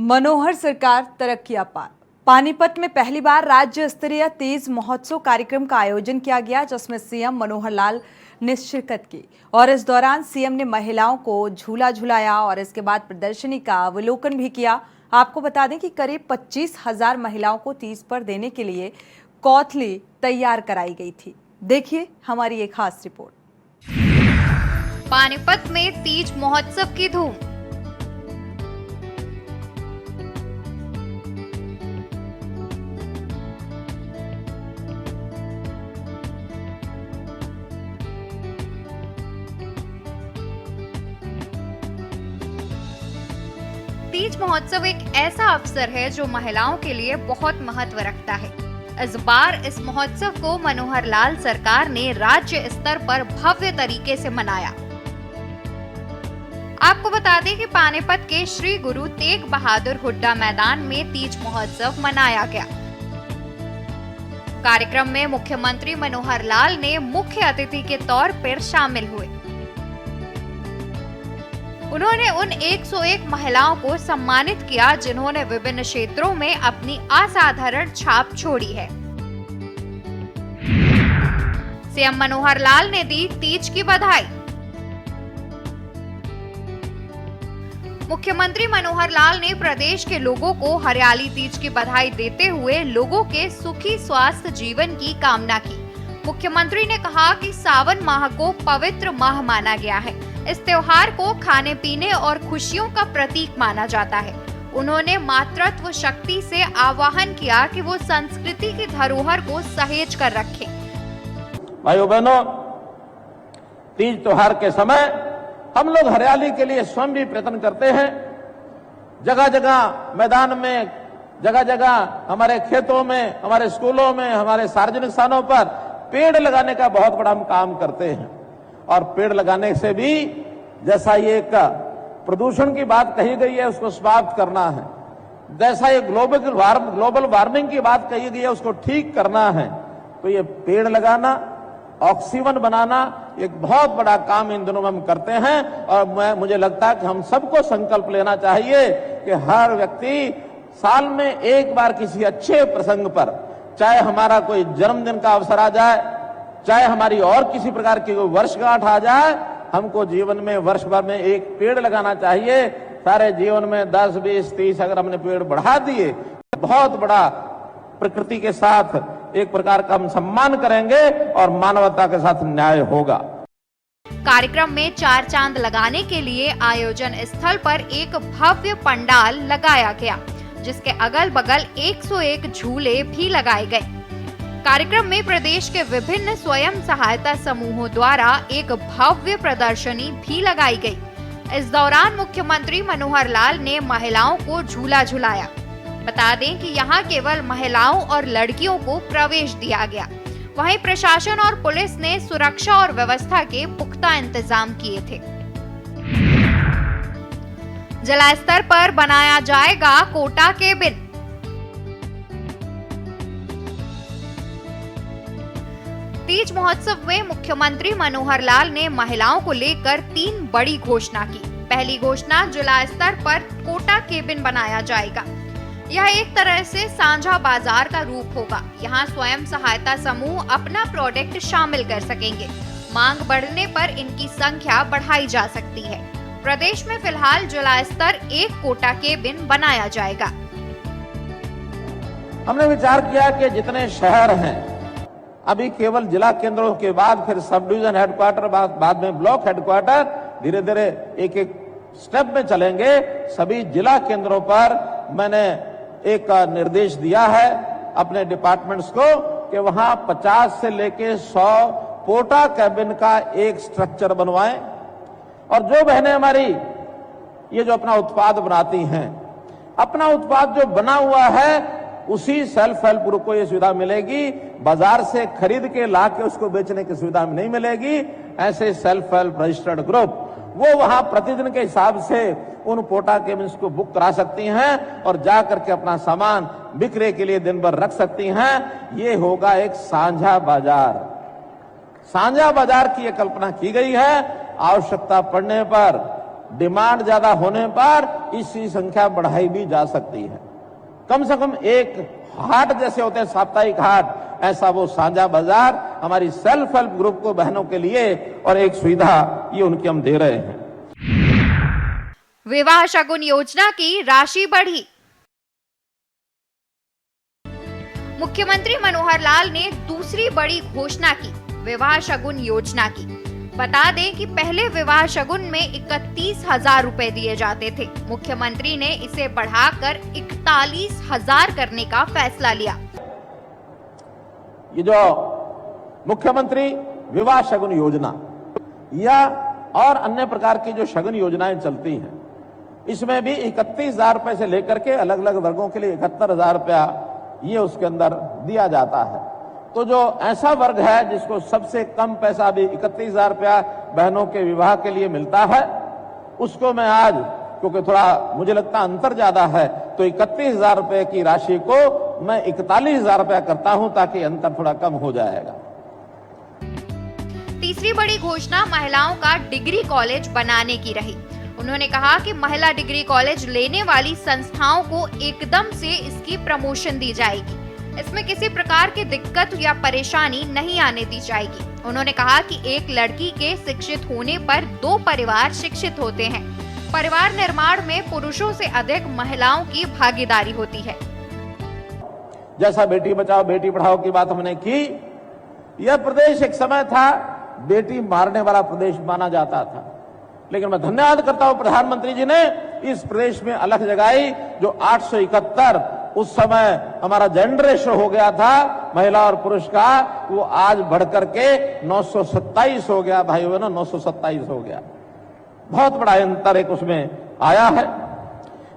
मनोहर सरकार तरक्की पार। पानीपत में पहली बार राज्य स्तरीय तीज महोत्सव कार्यक्रम का आयोजन किया गया, जिसमें सीएम मनोहर लाल ने शिरकत की और इस दौरान सीएम ने महिलाओं को झूला झुलाया और इसके बाद प्रदर्शनी का अवलोकन भी किया। आपको बता दें कि करीब 25,000 महिलाओं को तीज पर देने के लिए कौथली तैयार कराई गई थी। देखिए हमारी एक खास रिपोर्ट। पानीपत में तीज महोत्सव की धूम। तीज महोत्सव एक ऐसा अवसर है जो महिलाओं के लिए बहुत महत्व रखता है। इस बार इस महोत्सव को मनोहर लाल सरकार ने राज्य स्तर पर भव्य तरीके से मनाया। आपको बता दें कि पानीपत के श्री गुरु तेग बहादुर हुड्डा मैदान में तीज महोत्सव मनाया गया। कार्यक्रम में मुख्यमंत्री मनोहर लाल ने मुख्य अतिथि के तौर पर शामिल हुए। उन्होंने उन 101 महिलाओं को सम्मानित किया जिन्होंने विभिन्न क्षेत्रों में अपनी असाधारण छाप छोड़ी है। सीएम मनोहर लाल ने दी तीज की बधाई। मुख्यमंत्री मनोहर लाल ने प्रदेश के लोगों को हरियाली तीज की बधाई देते हुए लोगों के सुखी स्वास्थ्य जीवन की कामना की। मुख्यमंत्री ने कहा कि सावन माह को पवित्र माह माना गया है। इस त्योहार को खाने पीने और खुशियों का प्रतीक माना जाता है। उन्होंने मातृत्व शक्ति से आह्वान किया कि वो संस्कृति की धरोहर को सहेज कर रखें। भाइयों बहनों, तीज त्योहार के समय हम लोग हरियाली के लिए स्वयं भी प्रयत्न करते हैं। जगह जगह मैदान में, जगह जगह हमारे खेतों में, हमारे स्कूलों में, हमारे सार्वजनिक स्थानों पर पेड़ लगाने का बहुत बड़ा हम काम करते हैं। और पेड़ लगाने से भी, जैसा ये एक प्रदूषण की बात कही गई है उसको समाप्त करना है, जैसा ये ग्लोबल वार्मिंग की बात कही गई है उसको ठीक करना है, तो ये पेड़ लगाना, ऑक्सीजन बनाना एक बहुत बड़ा काम इन दिनों में हम करते हैं। और मुझे लगता है कि हम सबको संकल्प लेना चाहिए कि हर व्यक्ति साल में एक बार किसी अच्छे प्रसंग पर, चाहे हमारा कोई जन्मदिन का अवसर आ जाए, चाहे हमारी और किसी प्रकार की कोई वर्षगांठ आ जाए, हमको जीवन में वर्ष भर में एक पेड़ लगाना चाहिए। सारे जीवन में 10, 20, 30 अगर हमने पेड़ बढ़ा दिए, बहुत बड़ा प्रकृति के साथ एक प्रकार का हम सम्मान करेंगे और मानवता के साथ न्याय होगा। कार्यक्रम में 4 चांद लगाने के लिए आयोजन स्थल पर एक भव्य पंडाल लगाया गया, जिसके अगल बगल 101 झूले भी लगाए गए। कार्यक्रम में प्रदेश के विभिन्न स्वयं सहायता समूहों द्वारा एक भव्य प्रदर्शनी भी लगाई गई। इस दौरान मुख्यमंत्री मनोहर लाल ने महिलाओं को झूला झुलाया। बता दें कि यहाँ केवल महिलाओं और लड़कियों को प्रवेश दिया गया। वहीं प्रशासन और पुलिस ने सुरक्षा और व्यवस्था के पुख्ता इंतजाम किए थे। जिला स्तर पर बनाया जाएगा कोटा केबिन। तीज महोत्सव में मुख्यमंत्री मनोहर लाल ने महिलाओं को लेकर 3 बड़ी घोषणा की। पहली घोषणा, जिला स्तर पर कोटा केबिन बनाया जाएगा। यह एक तरह से साझा बाजार का रूप होगा। यहाँ स्वयं सहायता समूह अपना प्रोडक्ट शामिल कर सकेंगे। मांग बढ़ने पर इनकी संख्या बढ़ाई जा सकती है। प्रदेश में फिलहाल जिला स्तर 1 कोटा केबिन बनाया जाएगा। हमने विचार किया कि जितने शहर हैं, अभी केवल जिला केंद्रों के बाद फिर सब डिवीजन हेडक्वार्टर, बाद में ब्लॉक हेडक्वार्टर, धीरे धीरे एक एक स्टेप में चलेंगे। सभी जिला केंद्रों पर मैंने एक निर्देश दिया है अपने डिपार्टमेंट्स को कि वहां 50 से लेके 100 कोटा कैबिन का एक स्ट्रक्चर बनवाएं। और जो बहनें हमारी ये जो अपना उत्पाद बनाती हैं, अपना उत्पाद जो बना हुआ है उसी सेल्फ हेल्प ग्रुप को ये सुविधा मिलेगी। बाजार से खरीद के ला के उसको बेचने की सुविधा नहीं मिलेगी। ऐसे सेल्फ हेल्प रजिस्टर्ड ग्रुप वो वहां प्रतिदिन के हिसाब से उन कोटा केबिन्स को बुक करा सकती हैं और जा करके अपना सामान बिक्री के लिए दिन भर रख सकती हैं। ये होगा एक साझा बाजार। साझा बाजार की ये कल्पना की गई है। आवश्यकता पड़ने पर डिमांड ज्यादा होने पर इसकी संख्या बढ़ाई भी जा सकती है। कम से कम एक हाट जैसे होते हैं साप्ताहिक हाट, ऐसा वो साझा बाजार हमारी सेल्फ हेल्प ग्रुप को बहनों के लिए और एक सुविधा ये उनकी हम दे रहे हैं। विवाह शगुन योजना की राशि बढ़ी। मुख्यमंत्री मनोहर लाल ने दूसरी बड़ी घोषणा की, विवाह शगुन योजना की। बता दें कि पहले विवाह शगुन में 31,000 रुपए दिए जाते थे। मुख्यमंत्री ने इसे बढ़ाकर 41,000 करने का फैसला लिया। ये जो मुख्यमंत्री विवाह शगुन योजना या और अन्य प्रकार की जो शगुन योजनाएं चलती हैं, इसमें भी 31,000 रुपए से लेकर के अलग अलग वर्गों के लिए 71,000 रुपया ये उसके अंदर दिया जाता है। तो जो ऐसा वर्ग है जिसको सबसे कम पैसा भी 31,000 रुपया बहनों के विवाह के लिए मिलता है, उसको मैं आज, क्योंकि थोड़ा मुझे लगता अंतर ज्यादा है, तो 31,000 रुपए की राशि को मैं 41,000 रुपया करता हूं ताकि अंतर थोड़ा कम हो जाएगा। तीसरी बड़ी घोषणा महिलाओं का डिग्री कॉलेज बनाने की रही। उन्होंने कहा कि महिला डिग्री कॉलेज लेने वाली संस्थाओं को एकदम से इसकी प्रमोशन दी जाएगी। इसमें किसी प्रकार की दिक्कत या परेशानी नहीं आने दी जाएगी। उन्होंने कहा कि एक लड़की के शिक्षित होने पर 2 परिवार शिक्षित होते हैं। परिवार निर्माण में पुरुषों से अधिक महिलाओं की भागीदारी होती है। जैसा बेटी बचाओ बेटी पढ़ाओ की बात हमने की, यह प्रदेश एक समय था बेटी मारने वाला प्रदेश माना जाता था, लेकिन मैं धन्यवाद करता हूं प्रधानमंत्री जी ने इस प्रदेश में अलग जगाई। जो 871 उस समय हमारा जेंडर रेशो हो गया था महिला और पुरुष का, वो आज बढ़कर के 927 हो गया। भाई बहनों, 927 हो गया। बहुत बड़ा अंतर एक उसमें आया है।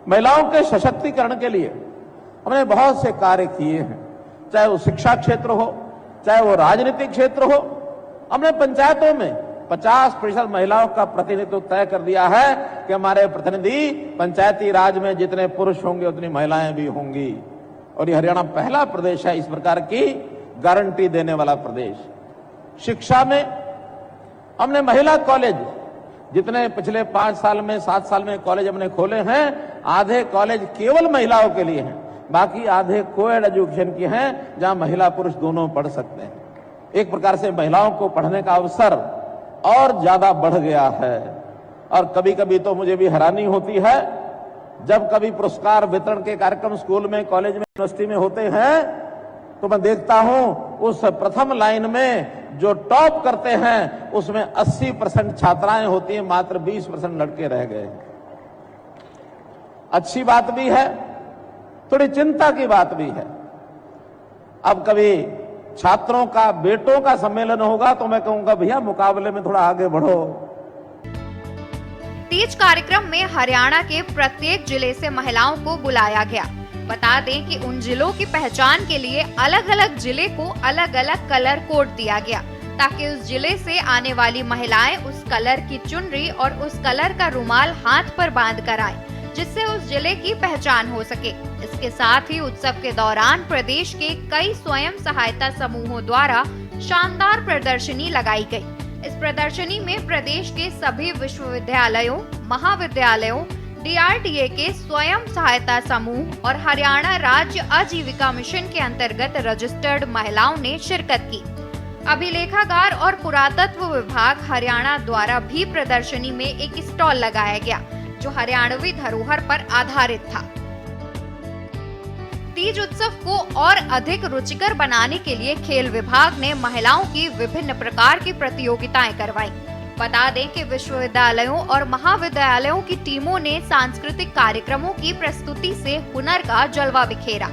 महिलाओं के सशक्तिकरण के लिए हमने बहुत से कार्य किए हैं, चाहे वो शिक्षा क्षेत्र हो, चाहे वो राजनीतिक क्षेत्र हो। हमने पंचायतों में 50% महिलाओं का प्रतिनिधित्व तय कर दिया है कि हमारे प्रतिनिधि पंचायती राज में जितने पुरुष होंगे उतनी महिलाएं भी होंगी। और ये हरियाणा पहला प्रदेश है इस प्रकार की गारंटी देने वाला प्रदेश। शिक्षा में हमने महिला कॉलेज, जितने पिछले 5 साल में 7 साल में कॉलेज हमने खोले हैं, आधे कॉलेज केवल महिलाओं के लिए हैं, बाकी आधे कोएड एजुकेशन की हैं, जहां महिला पुरुष दोनों पढ़ सकते हैं। एक प्रकार से महिलाओं को पढ़ने का अवसर और ज्यादा बढ़ गया है। और कभी कभी तो मुझे भी हैरानी होती है, जब कभी पुरस्कार वितरण के कार्यक्रम स्कूल में, कॉलेज में, यूनिवर्सिटी में होते हैं, तो मैं देखता हूं उस प्रथम लाइन में जो टॉप करते हैं उसमें 80% छात्राएं होती हैं, मात्र 20% लड़के रह गए। अच्छी बात भी है, थोड़ी चिंता की बात भी है। अब कभी छात्रों का, बेटों का सम्मेलन होगा तो मैं कहूंगा भैया मुकाबले में थोड़ा आगे बढ़ो। तीज कार्यक्रम में हरियाणा के प्रत्येक जिले से महिलाओं को बुलाया गया। बता दें कि उन जिलों की पहचान के लिए अलग अलग जिले को अलग अलग कलर कोड दिया गया, ताकि उस जिले से आने वाली महिलाएं उस कलर की चुनरी और उस कलर का रुमाल हाथ पर बांध कर आए, जिससे उस जिले की पहचान हो सके। इसके साथ ही उत्सव के दौरान प्रदेश के कई स्वयं सहायता समूहों द्वारा शानदार प्रदर्शनी लगाई गई। इस प्रदर्शनी में प्रदेश के सभी विश्वविद्यालयों, महाविद्यालयों, DRDA के स्वयं सहायता समूह और हरियाणा राज्य आजीविका मिशन के अंतर्गत रजिस्टर्ड महिलाओं ने शिरकत की। अभिलेखागार और पुरातत्व विभाग हरियाणा द्वारा भी प्रदर्शनी में एक स्टॉल लगाया गया, जो हरियाणवी धरोहर पर आधारित था। तीज उत्सव को और अधिक रुचिकर बनाने के लिए खेल विभाग ने महिलाओं की विभिन्न प्रकार की प्रतियोगिताएं करवाई। बता दें कि विश्वविद्यालयों और महाविद्यालयों की टीमों ने सांस्कृतिक कार्यक्रमों की प्रस्तुति से हुनर का जलवा बिखेरा।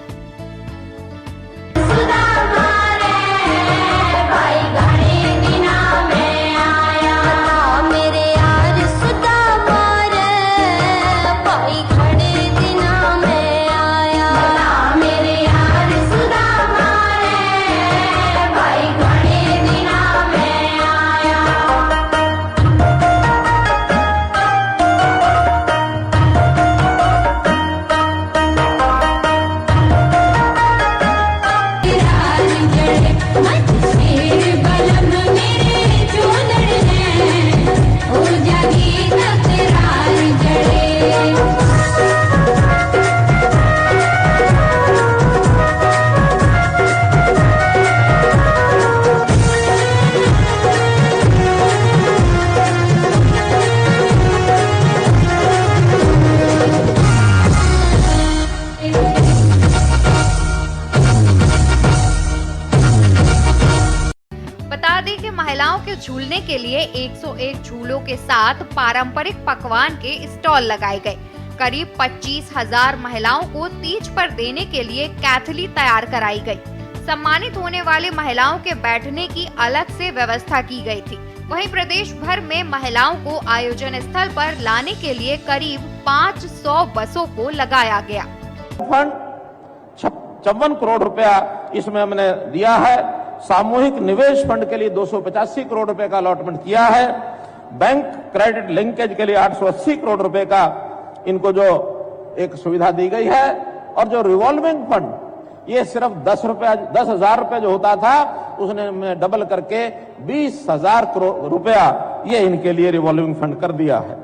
बता दें कि महिलाओं के झूलने के लिए 101 झूलों के साथ पारंपरिक पकवान के स्टॉल लगाए गए। करीब 25,000 महिलाओं को तीज पर देने के लिए कैथली तैयार कराई गई। सम्मानित होने वाली महिलाओं के बैठने की अलग से व्यवस्था की गई थी। वहीं प्रदेश भर में महिलाओं को आयोजन स्थल पर लाने के लिए करीब 500 बसों को लगाया गया। फंड 56 करोड़ रुपया इसमें हमने दिया है। सामूहिक निवेश फंड के लिए 285 करोड़ रुपए का अलॉटमेंट किया है। बैंक क्रेडिट लिंकेज के लिए 880 करोड़ रुपए का इनको जो एक सुविधा दी गई है। और जो रिवॉल्विंग फंड ये सिर्फ 10,000 रुपए जो होता था उसने डबल करके 20,000 करोड़ रुपया ये इनके लिए रिवॉल्विंग फंड कर दिया है।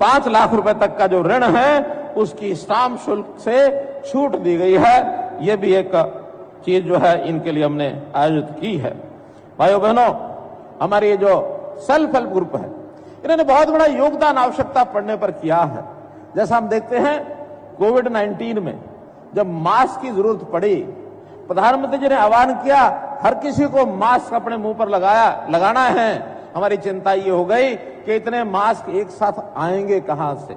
5 लाख रुपए तक का जो ऋण है उसकी स्टाम्प शुल्क से छूट दी गई है। ये भी एक चीज जो है इनके लिए हमने आयोजित की है। भाइयों बहनों, हमारी ये जो सेल्फ हेल्प ग्रुप है इन्होंने बहुत बड़ा योगदान आवश्यकता पड़ने पर किया है। जैसा हम देखते हैं कोविड-19 में जब मास्क की जरूरत पड़ी, प्रधानमंत्री जी ने आह्वान किया हर किसी को मास्क अपने मुंह पर लगाना है। हमारी चिंता ये हो गई कि इतने मास्क एक साथ आएंगे कहां से।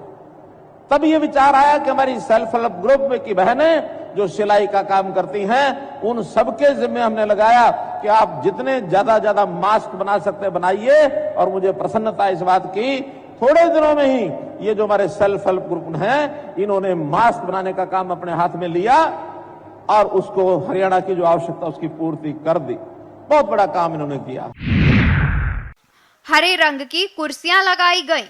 तब ये विचार आया कि हमारी सेल्फ हेल्प ग्रुप में की बहनें जो सिलाई का काम करती हैं उन सबके जिम्मे हमने लगाया कि आप जितने ज्यादा मास्क बना सकते बनाइए। और मुझे प्रसन्नता इस बात की थोड़े दिनों में ही ये जो हमारे सेल्फ हेल्प ग्रुप हैं इन्होंने मास्क बनाने का काम अपने हाथ में लिया और उसको हरियाणा की जो आवश्यकता उसकी पूर्ति कर दी। बहुत बड़ा काम इन्होंने किया। हरे रंग की कुर्सियां लगाई गई।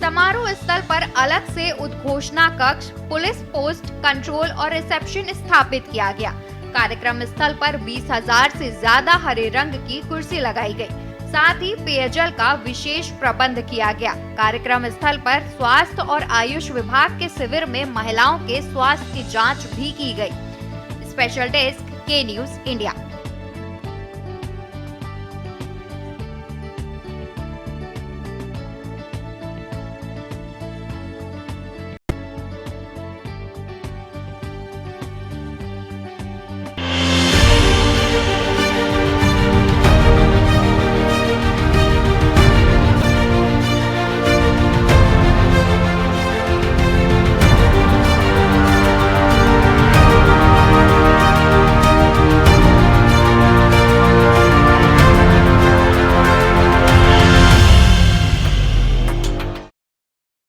समारोह स्थल पर अलग से उद्घोषणा कक्ष, पुलिस पोस्ट, कंट्रोल और रिसेप्शन स्थापित किया गया। कार्यक्रम स्थल पर 20,000 से ज्यादा हरे रंग की कुर्सी लगाई गई। साथ ही पेयजल का विशेष प्रबंध किया गया। कार्यक्रम स्थल पर स्वास्थ्य और आयुष विभाग के शिविर में महिलाओं के स्वास्थ्य की जांच भी की गई। स्पेशल डेस्क, के न्यूज इंडिया।